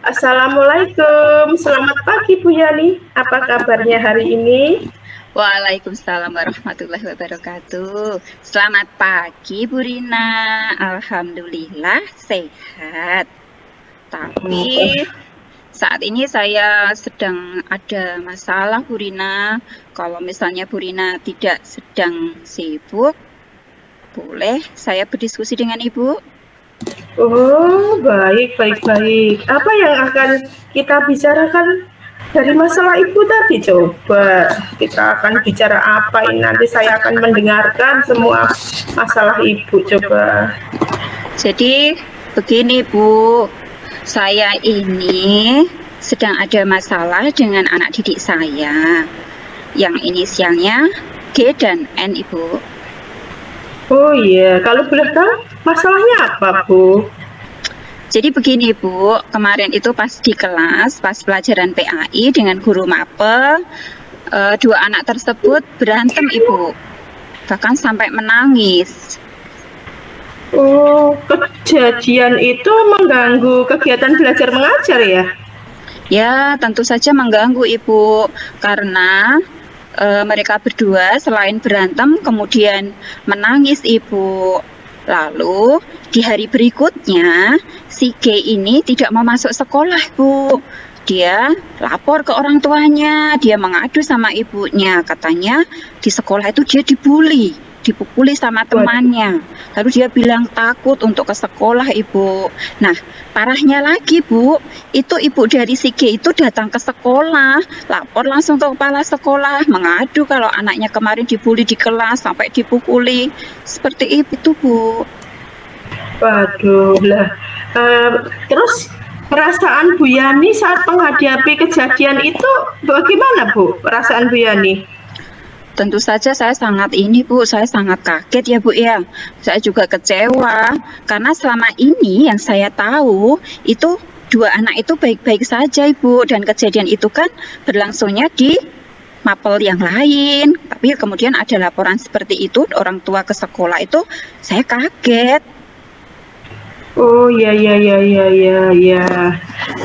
Assalamualaikum, selamat pagi Bu Yani. Apa kabarnya hari ini? Waalaikumsalam warahmatullahi wabarakatuh. Selamat pagi Bu Rina. Alhamdulillah sehat. Tapi saat ini saya sedang ada masalah Bu Rina. Kalau misalnya Bu Rina tidak sedang sibuk, boleh saya berdiskusi dengan Ibu? Oh, baik, baik, baik. Apa yang akan kita bicarakan dari masalah Ibu tadi? Coba kita akan bicara apa ini? Nanti saya akan mendengarkan semua masalah Ibu. Coba. Jadi begini Bu, saya ini sedang ada masalah dengan anak didik saya yang inisialnya G dan N Ibu. Oh iya, kalau boleh tahu masalahnya apa Bu? Jadi begini Bu, kemarin itu pas di kelas, pas pelajaran PAI dengan guru MAPE, dua anak tersebut berantem Ibu, bahkan sampai menangis. Oh, kejadian itu mengganggu kegiatan belajar mengajar ya? Ya, tentu saja mengganggu Ibu, karena mereka berdua selain berantem kemudian menangis Ibu. Lalu di hari berikutnya si G ini tidak mau masuk sekolah Bu. Dia lapor ke orang tuanya, dia mengadu sama ibunya, katanya di sekolah itu dia dipukuli sama temannya. Lalu dia bilang takut untuk ke sekolah Ibu. Nah, parahnya lagi Bu, itu ibu dari si G itu datang ke sekolah, lapor langsung ke kepala sekolah, mengadu kalau anaknya kemarin dibully di kelas sampai dipukuli. Seperti itu Bu. Waduh lah. Terus perasaan Bu Yani saat menghadapi kejadian itu bagaimana Bu? Perasaan Bu Yani? Tentu saja saya sangat saya sangat kaget ya Bu ya. Saya juga kecewa karena selama ini yang saya tahu itu dua anak itu baik-baik saja Ibu, dan kejadian itu kan berlangsungnya di mapel yang lain. Tapi kemudian ada laporan seperti itu orang tua ke sekolah itu, saya kaget. Oh ya ya ya ya ya ya.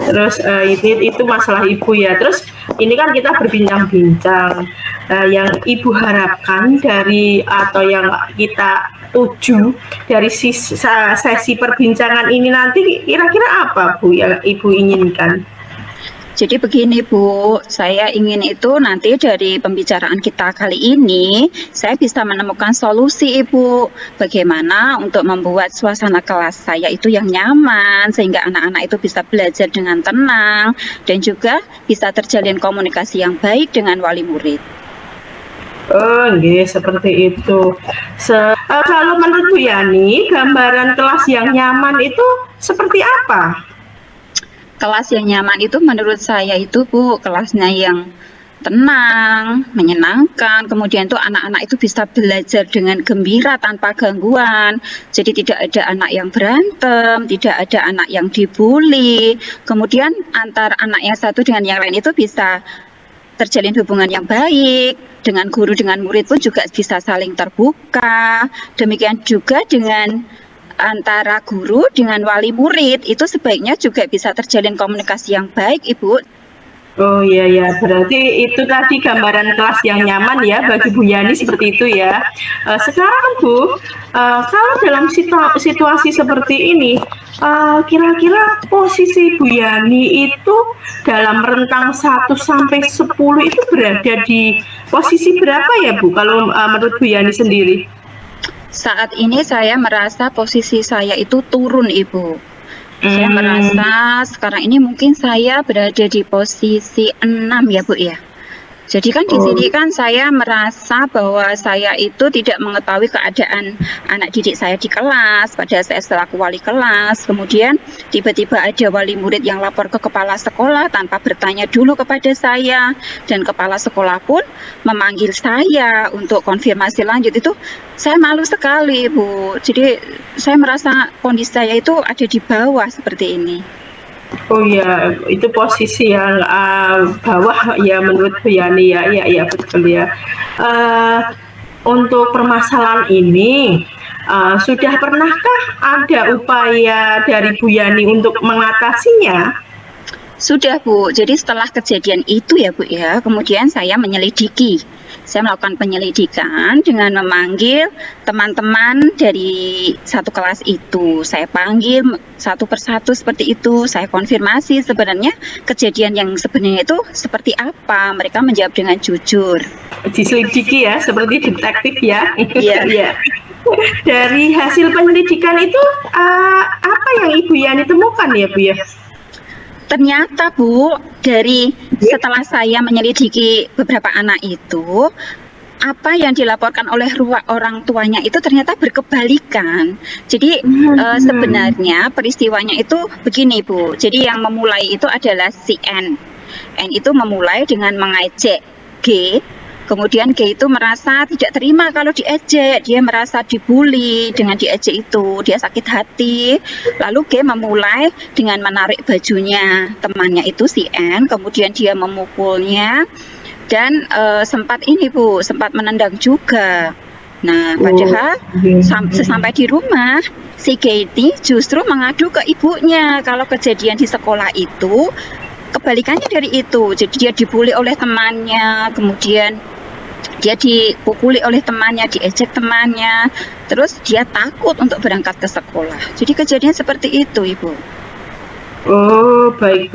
Terus itu masalah Ibu ya. Terus ini kan kita berbincang-bincang. Yang Ibu harapkan dari atau yang kita tuju dari sesi perbincangan ini nanti kira-kira apa Bu yang Ibu inginkan? Jadi begini Bu, saya ingin itu nanti dari pembicaraan kita kali ini, saya bisa menemukan solusi Ibu. Bagaimana untuk membuat suasana kelas saya itu yang nyaman, sehingga anak-anak itu bisa belajar dengan tenang, dan juga bisa terjalin komunikasi yang baik dengan wali murid. Oh, nggih, seperti itu. Kalau menurut Bu Yani, gambaran kelas yang nyaman itu seperti apa? Kelas yang nyaman itu menurut saya itu Bu, kelasnya yang tenang, menyenangkan, kemudian tuh anak-anak itu bisa belajar dengan gembira tanpa gangguan. Jadi tidak ada anak yang berantem, tidak ada anak yang dibully. Kemudian antar anak yang satu dengan yang lain itu bisa terjalin hubungan yang baik. Dengan guru dengan murid pun juga bisa saling terbuka. Demikian juga dengan antara guru dengan wali murid, itu sebaiknya juga bisa terjalin komunikasi yang baik Ibu. Oh iya ya, berarti itu tadi gambaran kelas yang nyaman ya bagi Bu Yani seperti itu ya. Sekarang Bu, kalau dalam situasi seperti ini, kira-kira posisi Bu Yani itu dalam rentang 1 sampai 10 itu berada di posisi berapa ya Bu? Kalau menurut Bu Yani sendiri? Saat ini saya merasa posisi saya itu turun Ibu. Saya merasa sekarang ini mungkin saya berada di posisi 6 ya Bu ya. Jadi kan di sini kan saya merasa bahwa saya itu tidak mengetahui keadaan anak didik saya di kelas pada saya selaku wali kelas. Kemudian tiba-tiba ada wali murid yang lapor ke kepala sekolah tanpa bertanya dulu kepada saya, dan kepala sekolah pun memanggil saya untuk konfirmasi lanjut. Itu saya malu sekali Bu. Jadi saya merasa kondisi saya itu ada di bawah seperti ini. Oh ya, itu posisi yang bawah ya menurut Bu Yani ya, iya betul ya. Untuk permasalahan ini, sudah pernahkah ada upaya dari Bu Yani untuk mengatasinya? Sudah Bu, jadi setelah kejadian itu ya Bu ya, kemudian saya menyelidiki. Saya melakukan penyelidikan dengan memanggil teman-teman dari satu kelas itu. Saya panggil satu persatu seperti itu, saya konfirmasi sebenarnya kejadian yang sebenarnya itu seperti apa. Mereka menjawab dengan jujur. Diselidiki ya, seperti detektif ya. Iya. Iya. Dari hasil penyelidikan itu apa yang Ibu Yani temukan ya Bu ya? Ternyata Bu, dari setelah saya menyelidiki beberapa anak itu, apa yang dilaporkan oleh orang tuanya itu ternyata berkebalikan. Jadi sebenarnya peristiwanya itu begini Bu. Jadi yang memulai itu adalah si N. N itu memulai dengan mengejek G. Kemudian G itu merasa tidak terima kalau diejek, dia merasa dibully dengan diejek itu, dia sakit hati. Lalu G memulai dengan menarik bajunya temannya itu si N, kemudian dia memukulnya dan sempat ini Bu, sempat menendang juga. Nah, padahal sesampai di rumah si G ini justru mengadu ke ibunya kalau kejadian di sekolah itu kebalikannya dari itu. Jadi dia dibully oleh temannya, kemudian dia dipukuli oleh temannya, diejek temannya, terus dia takut untuk berangkat ke sekolah. Jadi kejadian seperti itu, Ibu. Oh, baik.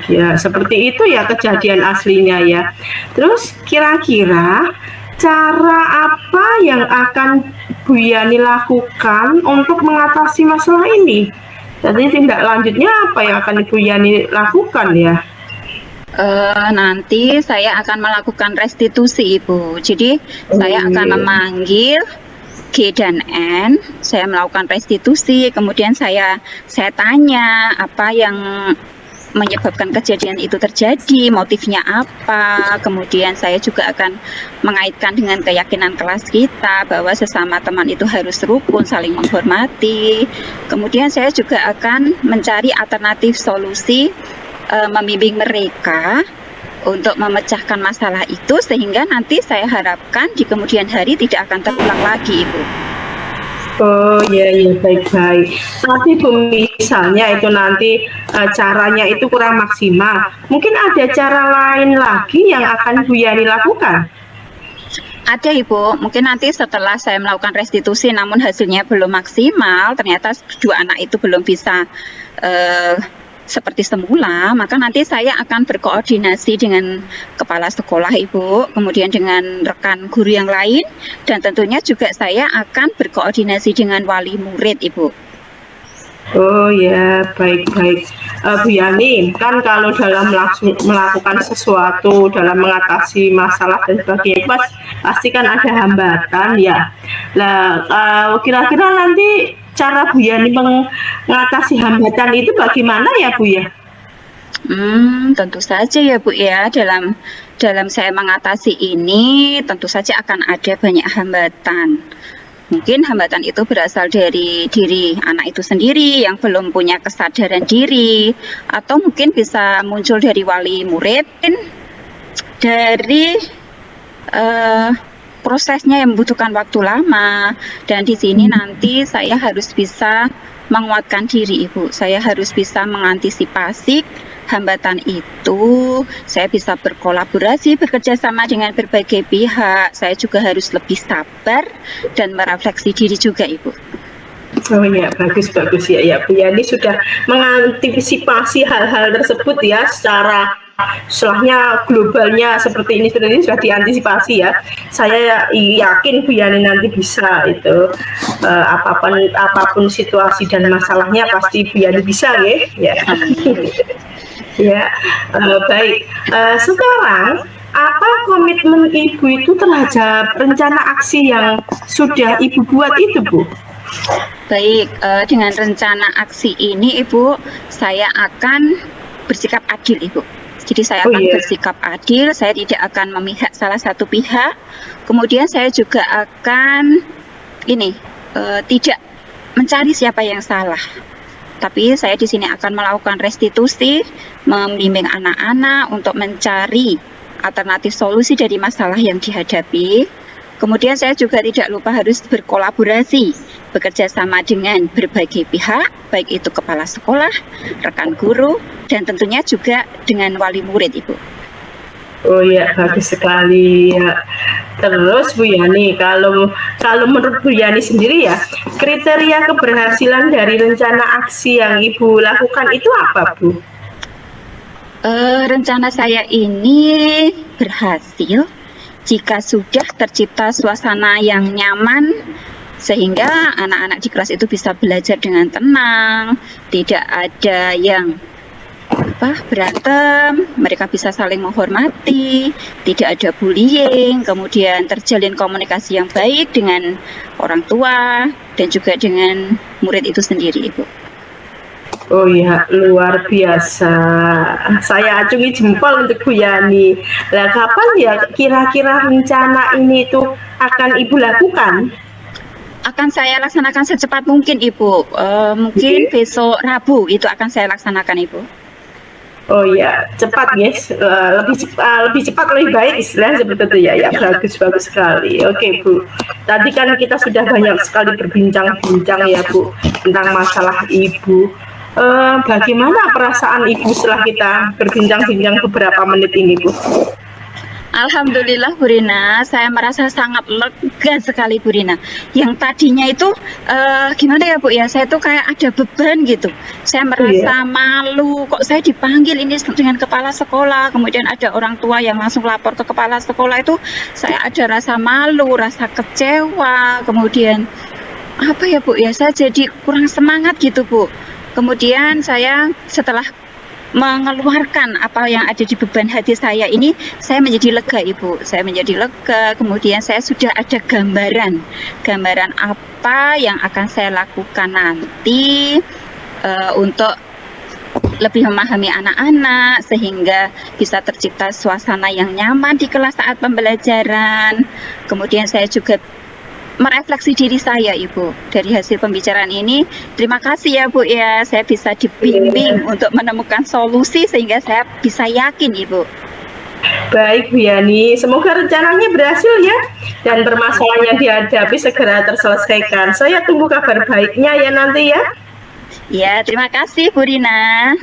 Ya, seperti itu ya kejadian aslinya ya. Terus kira-kira cara apa yang akan Bu Yani lakukan untuk mengatasi masalah ini? Jadi tindak lanjutnya apa yang akan Ibu Yani lakukan ya? Nanti saya akan melakukan restitusi Ibu. Jadi saya akan memanggil G dan N, saya melakukan restitusi, kemudian saya tanya apa yang menyebabkan kejadian itu terjadi, motifnya apa. Kemudian saya juga akan mengaitkan dengan keyakinan kelas kita bahwa sesama teman itu harus rukun, saling menghormati. Kemudian saya juga akan mencari alternatif solusi, membimbing mereka untuk memecahkan masalah itu sehingga nanti saya harapkan di kemudian hari tidak akan terulang lagi, Ibu. Oh ya, baik. Tapi Bu, misalnya itu nanti caranya itu kurang maksimal, mungkin ada cara lain lagi yang akan Bu Yani lakukan? Ada Ibu, mungkin nanti setelah saya melakukan restitusi namun hasilnya belum maksimal, ternyata dua anak itu belum bisa seperti semula, maka nanti saya akan berkoordinasi dengan kepala sekolah Ibu, kemudian dengan rekan guru yang lain, dan tentunya juga saya akan berkoordinasi dengan wali murid Ibu. Oh ya, baik. Bu Yani, kan kalau dalam melakukan sesuatu, dalam mengatasi masalah dan sebagainya, pasti kan ada hambatan ya. Nah, kira-kira nanti cara Bu Yani mengatasi hambatan itu bagaimana ya Bu ya? Tentu saja ya Bu ya, dalam saya mengatasi ini tentu saja akan ada banyak hambatan. Mungkin hambatan itu berasal dari diri anak itu sendiri yang belum punya kesadaran diri, atau mungkin bisa muncul dari wali murid, dari prosesnya yang membutuhkan waktu lama. Dan di sini nanti saya harus bisa menguatkan diri Ibu, saya harus bisa mengantisipasi hambatan itu, saya bisa berkolaborasi, bekerja sama dengan berbagai pihak, saya juga harus lebih sabar dan merefleksi diri juga Ibu. Oh ya, bagus ya Bu Yani sudah mengantisipasi hal-hal tersebut ya, secara setelahnya globalnya seperti ini sudah diantisipasi ya. Saya yakin Bu Yani nanti bisa itu apapun situasi dan masalahnya pasti Bu Yani bisa ya. Ya, baik. Sekarang apa komitmen Ibu itu terhadap rencana aksi yang sudah Ibu buat itu Bu? Baik, dengan rencana aksi ini Ibu, saya akan bersikap adil Ibu. Jadi saya akan bersikap adil, saya tidak akan memihak salah satu pihak. Kemudian saya juga akan tidak mencari siapa yang salah. Tapi saya di sini akan melakukan restitusi, membimbing anak-anak untuk mencari alternatif solusi dari masalah yang dihadapi. Kemudian saya juga tidak lupa harus berkolaborasi, bekerja sama dengan berbagai pihak, baik itu kepala sekolah, rekan guru, dan tentunya juga dengan wali murid, Ibu. Oh ya, bagus sekali ya. Terus Bu Yani, kalau kalau menurut Bu Yani sendiri ya, kriteria keberhasilan dari rencana aksi yang Ibu lakukan itu apa, Bu? Rencana saya ini berhasil jika sudah tercipta suasana yang nyaman sehingga anak-anak di kelas itu bisa belajar dengan tenang, tidak ada yang berantem, mereka bisa saling menghormati, tidak ada bullying, kemudian terjalin komunikasi yang baik dengan orang tua dan juga dengan murid itu sendiri, Ibu. Oh ya, luar biasa. Saya acungi jempol untuk Bu Yani. Lah kapan ya kira-kira rencana ini tuh akan Ibu lakukan? Akan saya laksanakan secepat mungkin, Ibu. Mungkin besok Rabu itu akan saya laksanakan, Ibu. Oh ya, cepat guys. Lebih cepat lebih baik istilahnya seperti itu ya. Ya, bagus sekali. Oke Bu, tadi kan kita sudah banyak sekali berbincang-bincang ya Bu tentang masalah Ibu. Bagaimana perasaan Ibu setelah kita berbincang-bincang beberapa menit ini, Bu? Alhamdulillah, Bu Rina, saya merasa sangat lega sekali, Bu Rina. Yang tadinya itu gimana ya, Bu ya, saya tuh kayak ada beban gitu. Saya merasa malu, kok saya dipanggil ini dengan kepala sekolah, kemudian ada orang tua yang langsung lapor ke kepala sekolah, itu saya ada rasa malu, rasa kecewa, kemudian apa ya, Bu ya, saya jadi kurang semangat gitu, Bu. Kemudian saya setelah mengeluarkan apa yang ada di beban hati saya ini, saya menjadi lega, Ibu. Saya menjadi lega, kemudian saya sudah ada gambaran apa yang akan saya lakukan nanti untuk lebih memahami anak-anak sehingga bisa tercipta suasana yang nyaman di kelas saat pembelajaran. Kemudian saya juga merefleksi diri saya, Ibu, dari hasil pembicaraan ini. Terima kasih ya, Bu ya, saya bisa dibimbing untuk menemukan solusi sehingga saya bisa yakin, Ibu. Baik Bu Yani, semoga rencananya berhasil ya dan permasalahan yang dihadapi segera terselesaikan. Saya tunggu kabar baiknya ya nanti ya. Ya, terima kasih Bu Rina.